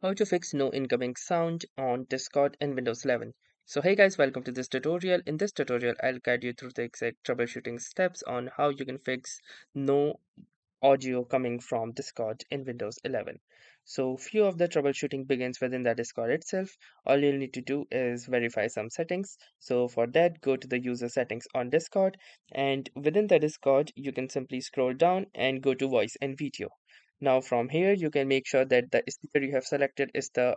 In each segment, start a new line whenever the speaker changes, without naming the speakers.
How to fix no incoming sound on Discord in Windows 11. So hey guys, welcome to this tutorial. In this tutorial, I'll guide you through the exact troubleshooting steps on how you can fix no audio coming from Discord in Windows 11. So few of the troubleshooting begins within the Discord itself. All you'll need to do is verify some settings. So for that, go to the user settings on Discord, and within the Discord, you can simply scroll down and go to voice and video. Now from here, you can make sure that the speaker you have selected is the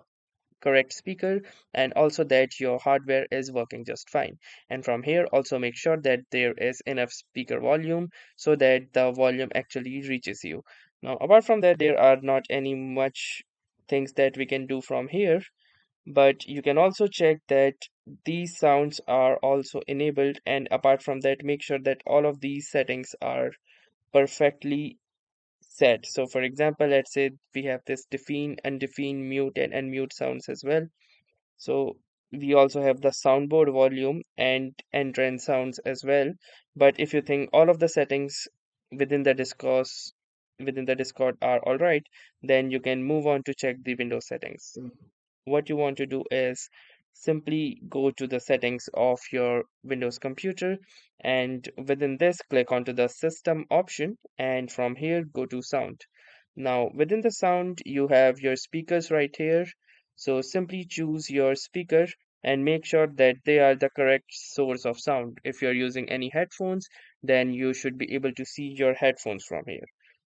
correct speaker, and also that your hardware is working just fine. And from here, also make sure that there is enough speaker volume so that the volume actually reaches you. Now apart from that, there are not any much things that we can do from here, but you can also check that these sounds are also enabled, and apart from that, make sure that all of these settings are perfectly set. So for example, let's say we have this define, undefine, mute, and unmute sounds as well. So we also have the soundboard volume and entrance sounds as well. But if you think all of the settings within the discourse within the Discord are all right, then you can move on to check the Windows settings. What you want to do is simply go to the settings of your Windows computer, and within this click onto the system option, and from here go to sound. Now within the sound you have your speakers right here, so simply choose your speaker and make sure that they are the correct source of sound. If you're using any headphones, then you should be able to see your headphones from here.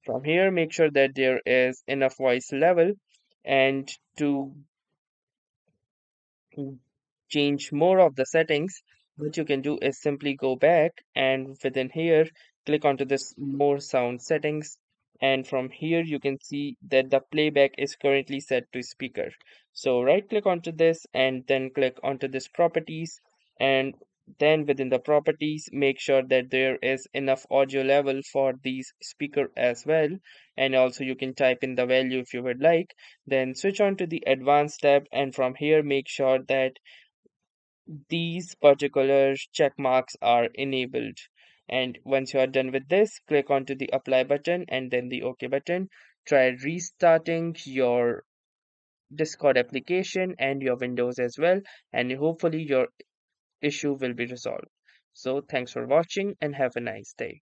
From here, make sure that there is enough voice level, and to change more of the settings, what you can do is simply go back and within here click onto this more sound settings, and from here you can see that the playback is currently set to speaker. So right click onto this and then click onto this properties, and then within the properties make sure that there is enough audio level for these speaker as well, and also you can type in the value if you would like. Then switch on to the advanced tab, and from here make sure that these particular check marks are enabled. And once you are done with this, click onto the apply button and then the OK button. Try restarting your Discord application and your Windows as well, and hopefully your issue will be resolved. So thanks for watching and have a nice day.